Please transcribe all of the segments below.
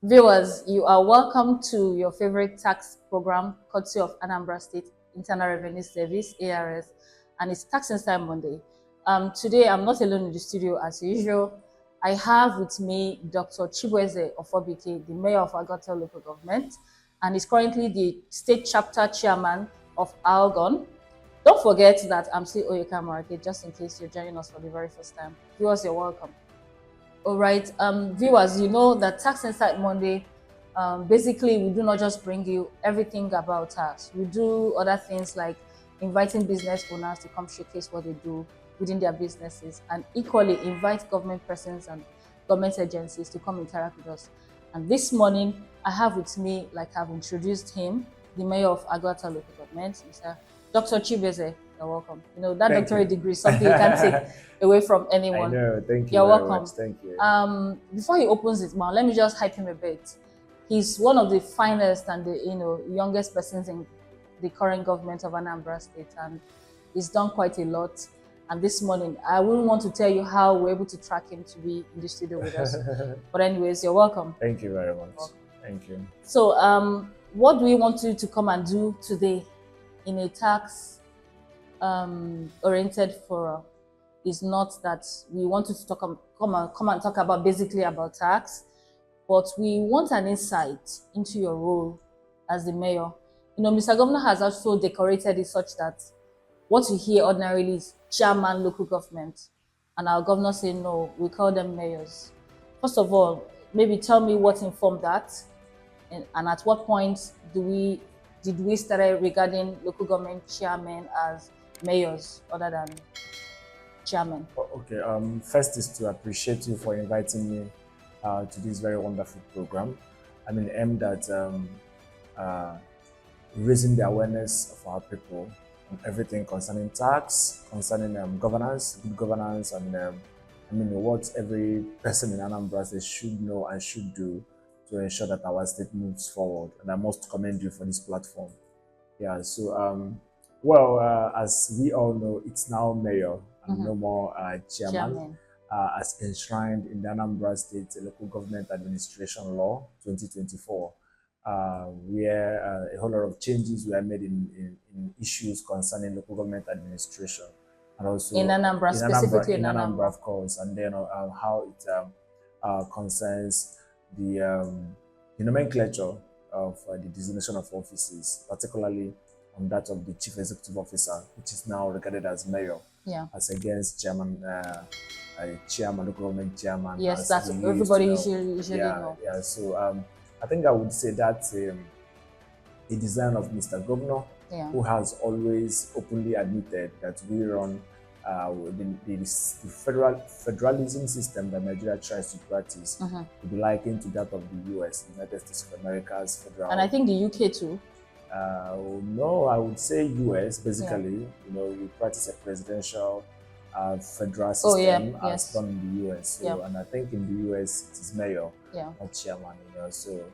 Viewers, you are welcome to your favorite tax program, courtesy of Anambra State Internal Revenue Service, ARS, and it's Tax Insight Monday. Today, I'm not alone in the studio as usual. I have with me Dr. Chibueze Ofobuike, the Mayor of Aguata Local Government, and is currently the State Chapter Chairman of ALGON. Don't forget that I'm still Oyeka Amara Kate, just in case you're joining us for the very first time. Viewers, you're welcome. All right, viewers, you know that Tax Insight Monday, basically we do not just bring you everything about tax. We do other things like inviting business owners to come showcase what they do within their businesses, and equally invite government persons and government agencies to come interact with us. And this morning, I have with me, like I've introduced him, the Mayor of Aguata Local Government, Mr. Dr. Chibueze. You're welcome. You know, that doctorate degree is something you can't take away from anyone. I know, thank you. You're welcome. Much. Thank you. Before he opens his mouth, let me just hype him a bit. He's one of the finest and the youngest persons in the current government of Anambra State, and he's done quite a lot. And this morning, I wouldn't want to tell you how we're able to track him to be in the studio with us. But anyways, you're welcome. Thank you very much. Thank you. So, what do we want you to come and do today in a tax oriented forum? Is not that we want you to come and talk about basically about tax, but we want an insight into your role as the mayor. You know, Mr. Governor has also decorated it such that what you hear ordinarily is chairman local government, and our governor say no, we call them mayors. First of all, maybe tell me what informed that, and at what point did we start regarding local government chairmen as mayors other than chairman? Okay. First is to appreciate you for inviting me to this very wonderful program. I mean, aimed at raising the awareness of our people on everything concerning tax, concerning governance, good governance, and I mean what every person in Anambra State should know and should do to ensure that our state moves forward. And I must commend you for this platform. Yeah. So, as we all know, it's now mayor. No more chairman, as enshrined in the Anambra State Local Government Administration Law 2024, where a whole lot of changes were made in issues concerning local government administration, and also in Anambra, specifically in Anambra, of course, and then how it concerns the nomenclature of the designation of offices, particularly on that of the chief executive officer, which is now regarded as mayor. Yeah. As against chairman, chairman, local government chairman. Yes, that's everybody usually know. Yeah. So I think I would say that's a design of Mr. Governor, who has always openly admitted that we run the federalism system that Nigeria tries to practice to be likened to that of the US, United States of America's federal. And I think the UK too. No, I would say US basically. You know, we practice a presidential federal system as done in the US. So, and I think in the US it is mayor, not chairman. You know, so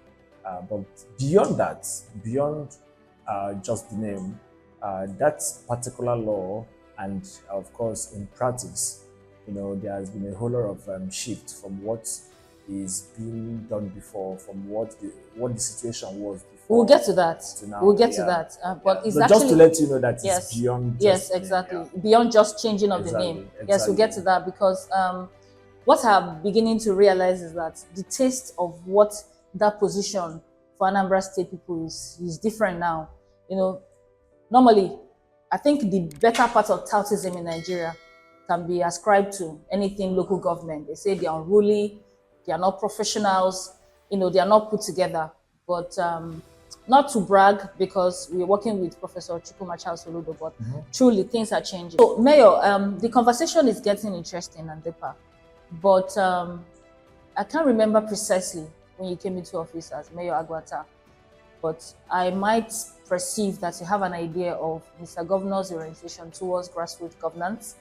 but beyond that, beyond just the name, that particular law, and of course in practice, you know, there has been a whole lot of shift from what is being done before, from what the situation was before. We'll get to that. We'll get to that. But it's actually just to let you know that it's beyond. Just exactly. Beyond just changing of the name. Exactly. Yes, we'll get to that, because what I'm beginning to realize is that the taste of what that position for Anambra State people is different now. You know, normally, I think the better part of toutism in Nigeria can be ascribed to anything local government. They say they are unruly, they are not professionals, you know, they are not put together. But not to brag, because we're working with Professor Chukwuma Soludo, but truly things are changing. So, Mayor, the conversation is getting interesting and deeper, but I can't remember precisely when you came into office as Mayor Aguata, but I might perceive that you have an idea of Mr. Governor's orientation towards grassroots governance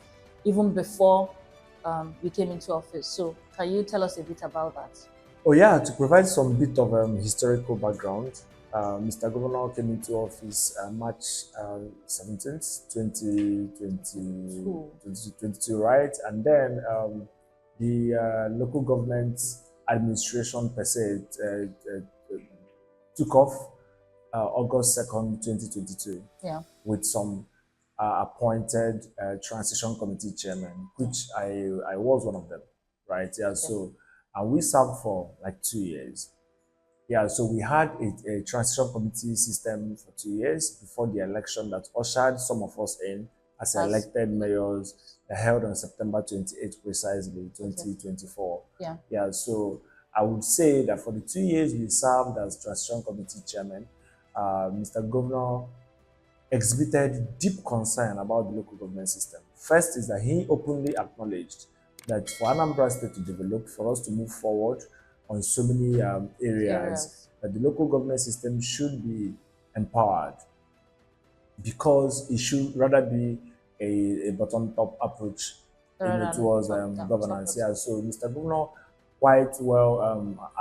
even before you came into office. So can you tell us a bit about that? Oh yeah, to provide some bit of historical background, Mr. Governor came into office March 17th, 2022, right? And then the local government administration per se took off August 2nd, 2022, with some appointed transition committee chairman, which I was one of them, right? Yeah, so and we served for like 2 years. Yeah, so we had a transition committee system for 2 years before the election that ushered some of us in as elected mayors held on September 28th, precisely, 2024. Yeah, so I would say that for the 2 years we served as transition committee chairman, Mr. Governor exhibited deep concern about the local government system. First is that he openly acknowledged that for Anambra State to develop, for us to move forward on so many areas, that the local government system should be empowered, because it should rather be a bottom-top approach towards governance. Yeah, so Mr. Governor quite well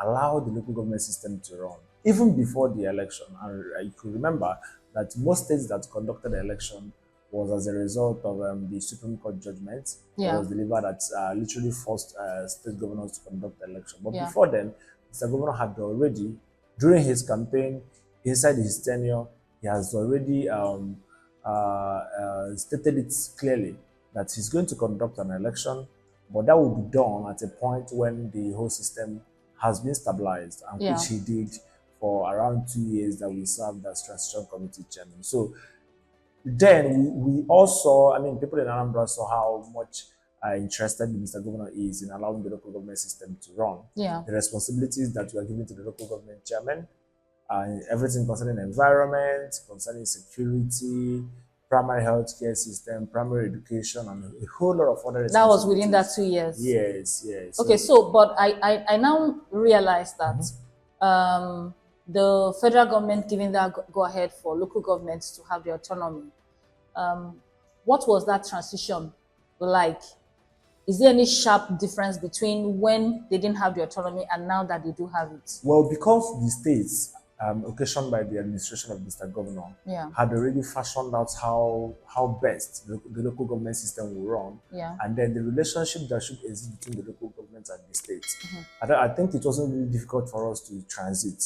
allowed the local government system to run, even before the election. And you could remember that most states that conducted the election was as a result of the Supreme Court judgment that was delivered that literally forced state governors to conduct the election. But before then, Mr. Governor had already, during his campaign, inside his tenure, he has already stated it clearly that he's going to conduct an election, but that will be done at a point when the whole system has been stabilized, and which he did for around 2 years that we served as transition committee chairman. So then we also, I mean, people in Anambra saw how much interested Mr. Governor is in allowing the local government system to run. The responsibilities that we are giving to the local government chairman, everything concerning environment, concerning security, primary health care system, primary education, and a whole lot of other. That was within that 2 years. Yes. Okay, so but I now realize that the federal government giving that go ahead for local governments to have the autonomy. What was that transition like? Is there any sharp difference between when they didn't have the autonomy and now that they do have it? Well, because the states, occasioned by the administration of Mr. Governor, had already fashioned out how best the local government system will run, and then the relationship that should exist between the local government and the states. I think it wasn't really difficult for us to transit.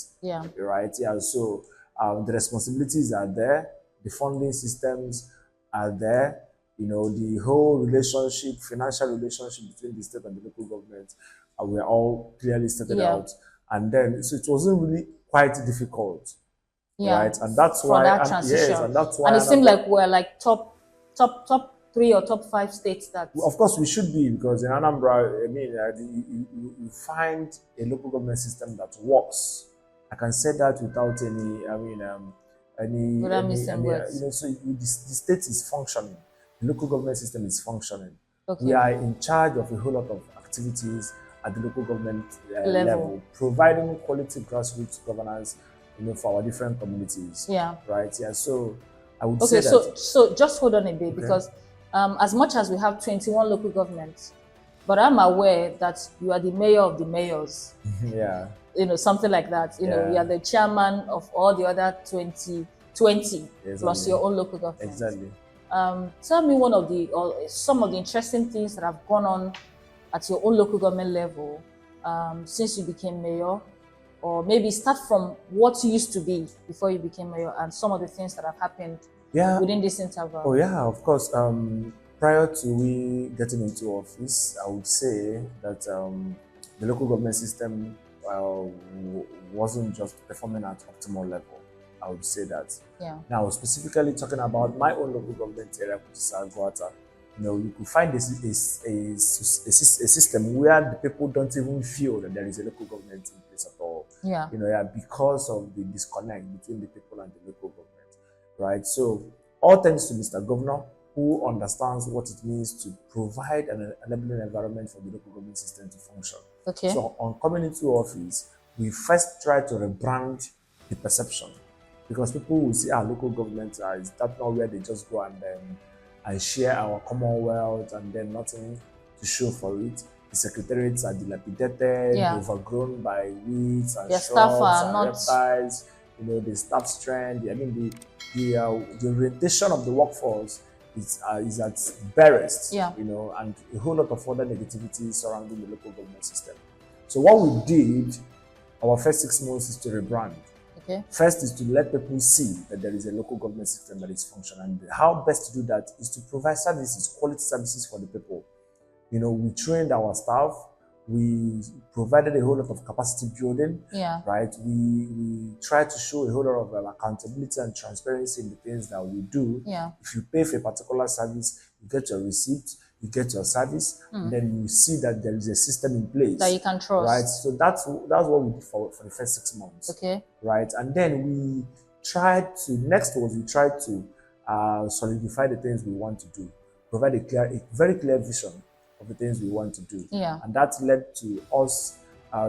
Right? Yeah. So the responsibilities are there, the funding systems are there. You know, the whole relationship, financial relationship between the state and the local government, were all clearly stated out. And then, so it wasn't really quite difficult, right? And that's why, that transition. And that's why. And it seemed like we're like top 3 or top 5 states that. Of course, we should be, because in Anambra, I mean, you find a local government system that works. I can say that without any, I mean, you know, so the state is functioning. The local government system is functioning. We are in charge of a whole lot of activities at the local government level, providing quality grassroots governance, you know, for our different communities. Right. Yeah. So I would say that. So just hold on a bit, because as much as we have 21 local governments, but I'm aware that you are the mayor of the mayors. You know, something like that. You know, you are the chairman of all the other 20 plus your own local government. Exactly. Tell me some of the interesting things that have gone on at your own local government level since you became mayor, or maybe start from what you used to be before you became mayor and some of the things that have happened within this interval. Oh yeah, of course. Prior to we getting into office, I would say that the local government system wasn't just performing at optimal level. I would say that. Now, specifically talking about my own local government area, which is Aguata, you know, you could find a system where the people don't even feel that there is a local government in place at all. You know, because of the disconnect between the people and the local government, right? So, all thanks to Mr. Governor, who understands what it means to provide an enabling environment for the local government system to function. So, on coming into office, we first try to rebrand the perception. Because people will see our local government is that not where they just go and share our commonwealth and then nothing to show for it. The secretariats are dilapidated, overgrown by weeds and shrubs and reptiles. You know, the staff strength. I mean, the orientation of the workforce is at barest. You know, and a whole lot of other negativity surrounding the local government system. So what we did, our first 6 months is to rebrand. Okay. First is to let people see that there is a local government system that is functional. And how best to do that is to provide services, quality services for the people. You know, we trained our staff, we provided a whole lot of capacity building, right? We try to show a whole lot of accountability and transparency in the things that we do. If you pay for a particular service, you get your receipt, you get your service, and then you see that there is a system in place that you can trust, right? So that's what we did for the first 6 months, okay, right? And then we tried to solidify the things we want to do, provide a very clear vision of the things we want to do. And that led to us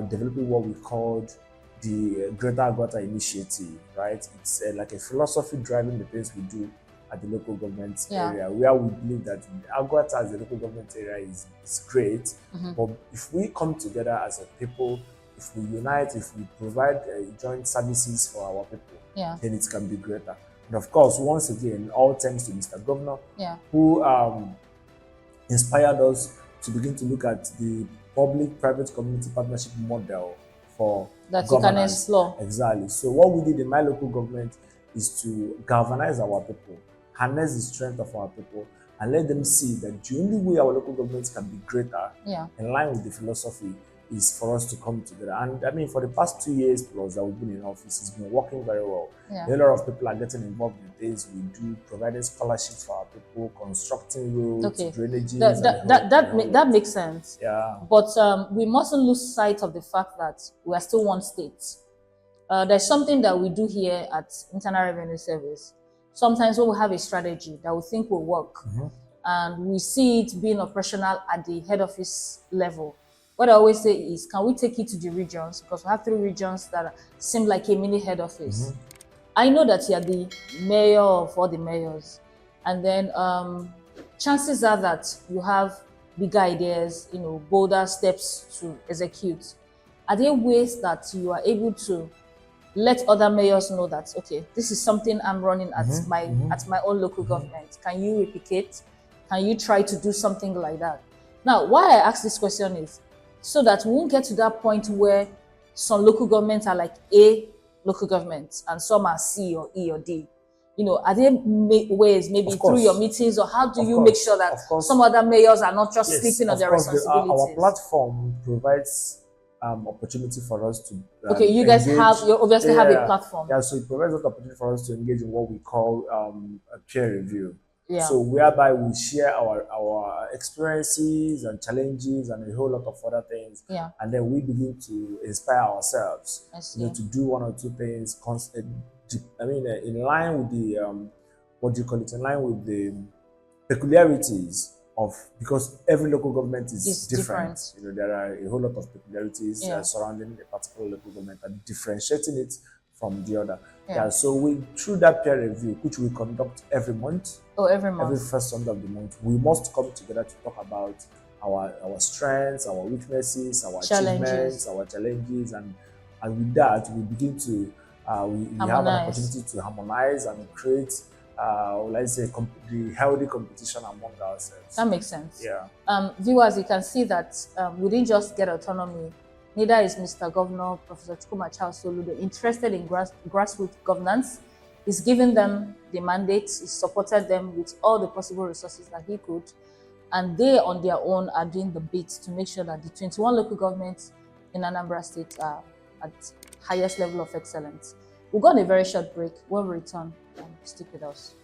developing what we called the Greater Aguata Initiative, right? It's like a philosophy driving the things we do at the local government area, where we believe that Aguata as a local government area is great, but if we come together as a people, if we unite, if we provide joint services for our people, then it can be greater. And of course, once again, all thanks to Mr. Governor, who inspired us to begin to look at the public-private community partnership model for that governance. You can explore. Exactly. So what we did in my local government is to galvanize our people, harness the strength of our people, and let them see that the only way our local governments can be greater, in line with the philosophy, is for us to come together. And I mean, for the past 2 years plus that we've been in office, it's been working very well. A lot of people are getting involved in the things we do, providing scholarships for our people, constructing roads, drainages. That makes sense. But we mustn't lose sight of the fact that we are still one state. There's something that we do here at Internal Revenue Service. Sometimes when we have a strategy that we think will work, and we see it being operational at the head office level, what I always say is, can we take it to the regions? Because we have 3 regions that seem like a mini head office. I know that you are the mayor of all the mayors. And then chances are that you have bigger ideas, you know, bolder steps to execute. Are there ways that you are able to let other mayors know that, okay, this is something I'm running at my own local government? Can you replicate? Can you try to do something like that? Now, why I ask this question is so that we won't get to that point where some local governments are like A local governments and some are C or E or D. You know, are there ways, maybe through your meetings, or how do you make sure that some other mayors are not just sleeping on their responsibilities? Our platform provides opportunity for us to you guys engage. You obviously have a platform. So it provides us opportunity for us to engage in what we call a peer review. So whereby we share our experiences and challenges and a whole lot of other things, and then we begin to inspire ourselves, you know, to do 1 or 2 things. In line with the in line with the peculiarities of, because every local government is different. You know, there are a whole lot of peculiarities surrounding a particular local government and differentiating it from the other. So through that peer review, which we conduct every month. Every first Sunday of the month, we must come together to talk about our strengths, our weaknesses, our achievements, our challenges, and with that we begin to we have an opportunity to harmonize and create let's say the healthy competition among ourselves. That makes sense. Viewers, you can see that we didn't just get autonomy. Neither is Mr. Governor, Professor Chukwuma Soludo, interested in grassroots governance. He's given them the mandate, he supported them with all the possible resources that he could, and they on their own are doing the bit to make sure that the 21 local governments in Anambra State are at highest level of excellence. We'll go on a very short break. When we return, stick with us.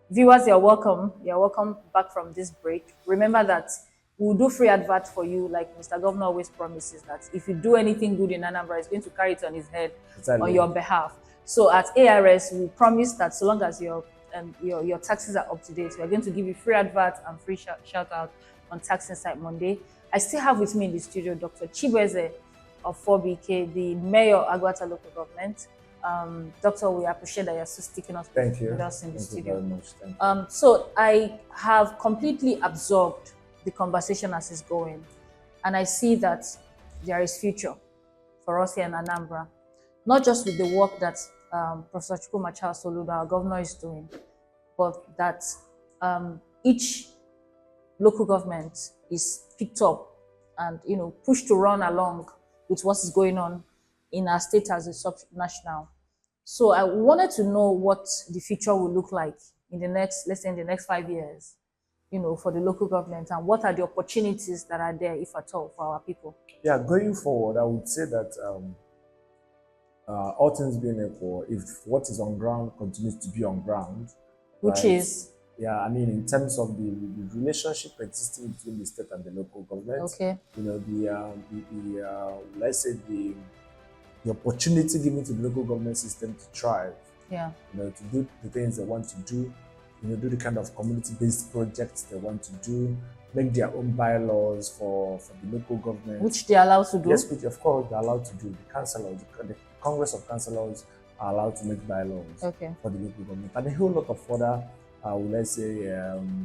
Viewers, you're welcome. You're welcome back from this break. Remember that we'll do free advert for you, like Mr. Governor always promises, that if you do anything good in Anambra, he's going to carry it on his head on your behalf. So at ARS, we promise that so long as your taxes are up to date, we're going to give you free advert and free shout out on Tax Insight Monday. I still have with me in the studio Dr. Chibueze Ofobuike, the mayor of Aguata local government. Doctor, we appreciate that you're still sticking us with us in the studio. Thank you very much. So I have completely absorbed the conversation as it's going, and I see that there is future for us here in Anambra, not just with the work that Professor Chukwuma Soludo, our governor, is doing, but that each local government is picked up and pushed to run along with what is going on in our state as a sub-national. So I wanted to know what the future will look like in the next, let's say in the next 5 years, for the local government, and what are the opportunities that are there, if at all, for our people. Yeah, going forward, I would say that all things being equal, if what is on ground continues to be on ground, which is, yeah, I mean, in terms of the relationship existing between the state and the local government, okay, let's say the opportunity given to the local government system to thrive, yeah, to do the things they want to do, do the kind of community-based projects they want to do, make their own bylaws for the local government, which they're allowed to do. Yes, which of course they're allowed to do. The councillors, the Congress of Councillors are allowed to make bylaws for the local government, and a whole lot of other, let's say,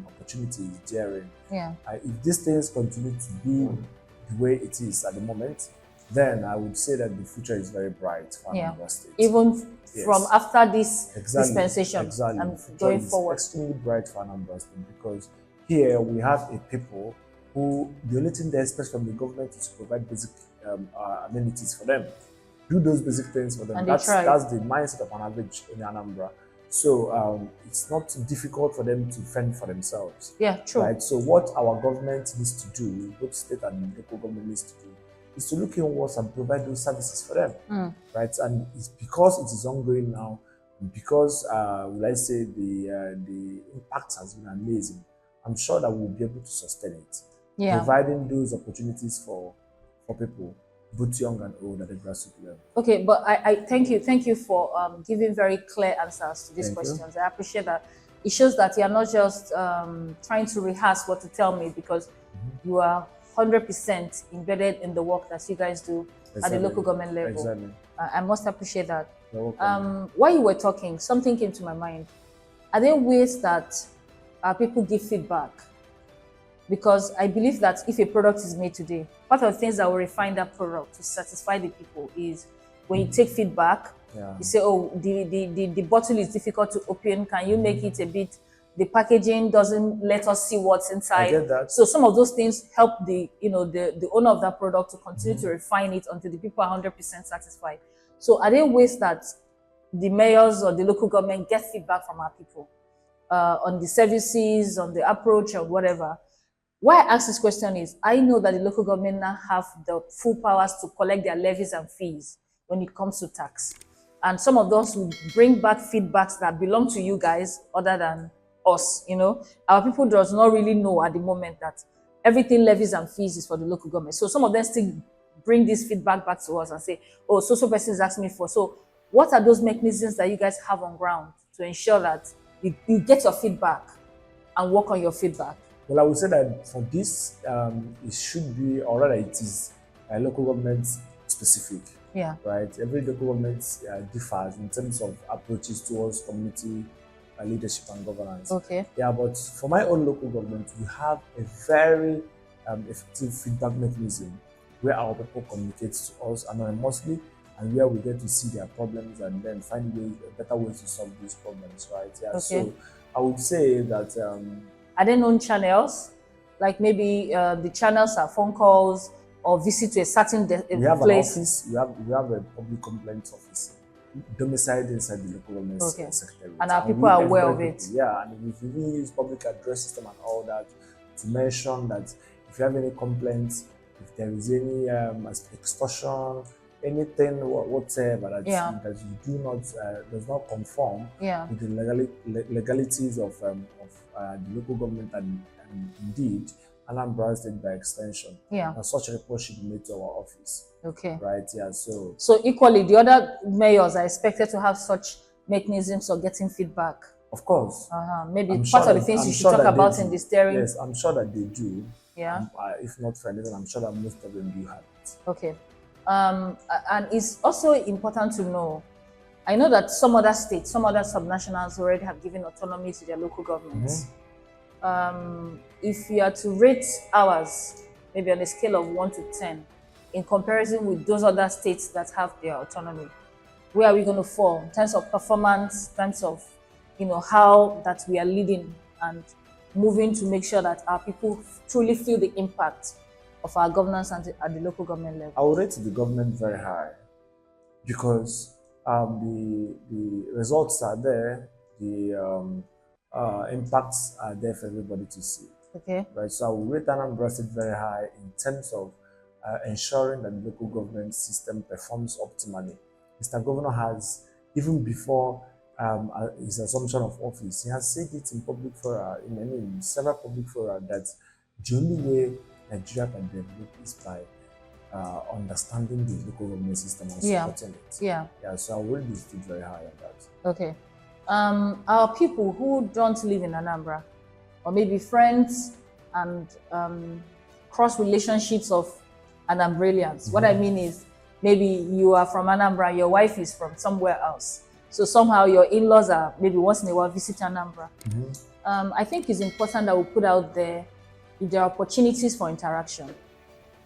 opportunities therein. Yeah. If these things continue to be the way it is at the moment, then I would say that the future is very bright for Anambra State. Even from after this dispensation and going forward. It's extremely bright for Anambra State, because here we have a people who the only thing they expect from the government is to provide basic amenities for them. Do those basic things for them. And that's the mindset of an average in Anambra. So it's not difficult for them to fend for themselves. Yeah, true. Right. So what our government needs to do, both state and local government needs to do, is to look inwards and provide those services for them. Right. And it's because it is ongoing now, and because let's say the impact has been amazing, I'm sure that we'll be able to sustain it. Yeah. Providing those opportunities for people, both young and old, at the grassroots level. Okay, but I thank you for giving very clear answers to these questions. I appreciate that. It shows that you are not just trying to rehearse what to tell me, because you are 100% embedded in the work that you guys do at the local government level. Exactly. I must appreciate that. You're welcome. While you were talking, something came to my mind. Are there ways that people give feedback? Because I believe that if a product is made today, part of the things that will refine that product to satisfy the people is when you take feedback, you say, oh, the bottle is difficult to open. Can you make it a bit, the packaging doesn't let us see what's inside. I get that. So some of those things help the owner of that product to continue to refine it until the people are 100% satisfied. So are there ways that the mayors or the local government get feedback from our people on the services, on the approach, or whatever? Why I ask this question is, I know that the local government now have the full powers to collect their levies and fees when it comes to tax. And some of those will bring back feedbacks that belong to you guys other than us, Our people does not really know at the moment that everything levies and fees is for the local government. So some of them still bring this feedback back to us and say, oh, so person is asking me for. So what are those mechanisms that you guys have on ground to ensure that you get your feedback and work on your feedback? Well, I would say that for this, it should be, or rather it is local government specific. Yeah. Right? Every local government differs in terms of approaches towards community leadership and governance. Okay. Yeah, but for my own local government, we have a very effective feedback mechanism where our people communicate to us anonymously, and where we get to see their problems and then find better ways to solve these problems, right? Yeah. Okay. So I would say that are there known channels? Like maybe the channels are phone calls or visit to a certain place? We have an office, we have a public complaints office domiciled inside the local government secretariat. And our people are aware of it. Yeah, and if you use public address system and all that to mention that if you have any complaints, if there is any extortion, anything whatsoever that you do not does not conform with the legalities of the local government and indeed Anambra State by extension. Yeah. And such a report should be made to our office. Okay. Right. Yeah. So equally, the other mayors are expected to have such mechanisms of getting feedback. Of course. Maybe part of the things you should talk about in the steering. Yes, I'm sure that they do. Yeah. If not for anything, I'm sure that most of them do have it. Okay. And it's also important to know, I know that some other states, some other subnationals already have given autonomy to their local governments. If you are to rate ours, maybe on a scale of 1 to 10, in comparison with those other states that have their autonomy, where are we going to fall in terms of performance, in terms of, how that we are leading and moving to make sure that our people truly feel the impact of our governance at the local government level? I would rate the government very high because the results are there, the impacts are there for everybody to see. Okay. Right. So I will rate Anambra State very high in terms of ensuring that the local government system performs optimally. Mr. Governor has, even before his assumption of office, he has said it in public fora, in several public fora, that the only way Nigeria can develop is by understanding the local government system and supporting it. Yeah. So I will rate the state very high on that. Okay. Our people who don't live in Anambra, or maybe friends and cross relationships of Anambralians. What I mean is, maybe you are from Anambra, your wife is from somewhere else. So somehow your in-laws are maybe once in a while visit Anambra. I think it's important that we put out there if there are opportunities for interaction.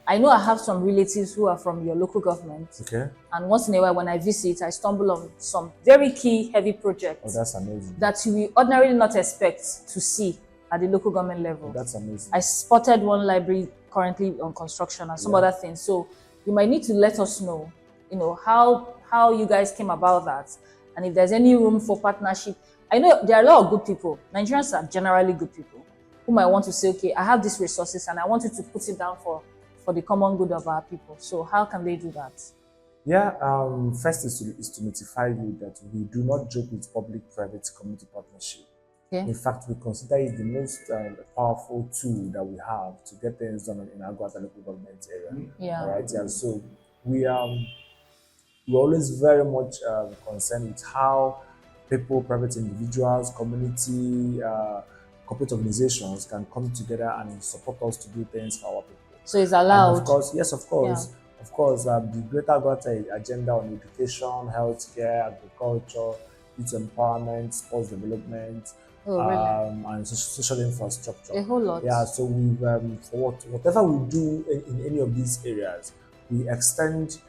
I know I have some relatives who are from your local government. Okay. And once in a while when I visit, I stumble on some very key, heavy projects. Oh, that's amazing. That we ordinarily not expect to see at the local government level. Oh, that's amazing. I spotted one library currently on construction and some other things. So you might need to let us know, how you guys came about that. And if there's any room for partnership. I know there are a lot of good people. Nigerians are generally good people who might want to say, okay, I have these resources and I want you to put it down for the common good of our people. So how can they do that? Yeah, first is to notify you that we do not joke with public-private community partnership. Okay. In fact, we consider it the most powerful tool that we have to get things done in Aguata local government area. Yeah. All right. Yeah. So we're always very much concerned with how people, private individuals, community, corporate organizations can come together and support us to do things for our people. So it's allowed. And of course, yes, of course. Yeah. Of course, the Greater Aguata agenda on education, healthcare, agriculture, youth empowerment, sports development, and social infrastructure. A whole lot. Yeah, so we've for whatever we do in any of these areas, we extend,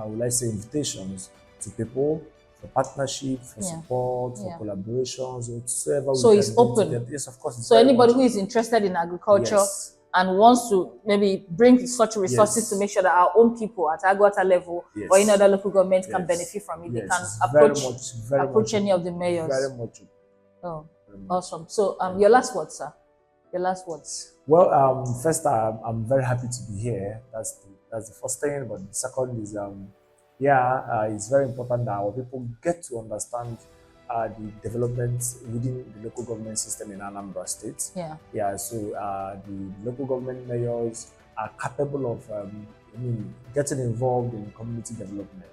let's say, invitations to people for partnership, for support, for collaborations, whatsoever. So it's open. Yes, of course. So anybody who is interested in agriculture. Yes. And wants to maybe bring such resources to make sure that our own people at Aguata level or any other local government can benefit from it. They can approach any of the mayors. Very much. Oh, awesome. So your last words, sir. Your last words. Well, first, I'm very happy to be here. That's the first thing. But the second is, it's very important that our people get to understand the developments within the local government system in Anambra State. So the local government mayors are capable of getting involved in community development,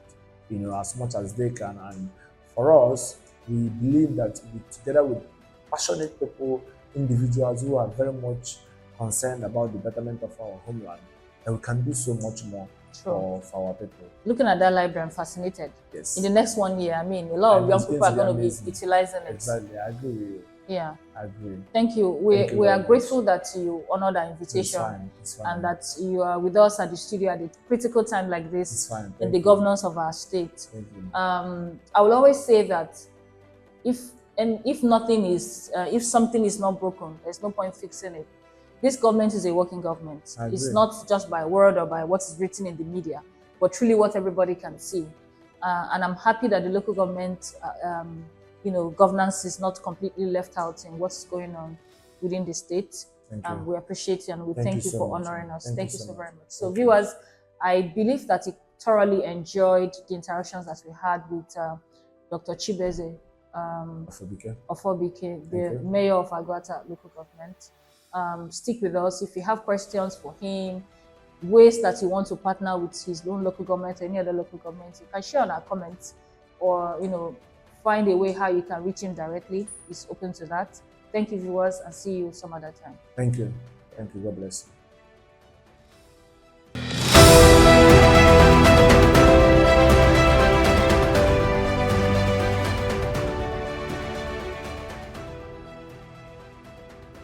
as much as they can. And for us, we believe that together with passionate people, individuals who are very much concerned about the betterment of our homeland, that we can do so much more for our people. Looking at that library, I'm fascinated. Yes. In the next 1 year, a lot of young people are going to be utilizing it. Exactly, I agree with you. Yeah. I agree. Thank you. We are grateful that you honored our invitation. It's fine. And that you are with us at the studio at a critical time like this in the governance of our state. Thank you. I will always say that if something is not broken, there's no point fixing it. This government is a working government. It's not just by word or by what is written in the media, but truly what everybody can see. And I'm happy that the local government, governance is not completely left out in what's going on within the state. And we appreciate you and we thank you for honoring us. Thank you so very much. So viewers, I believe that you thoroughly enjoyed the interactions that we had with Dr. Chibueze Ofobuike, the mayor of Aguata local government. Stick with us. If you have questions for him, ways that you want to partner with his own local government or any other local government, you can share on our comments or, find a way how you can reach him directly. He's open to that. Thank you, viewers, and see you some other time. Thank you. Thank you. God bless you.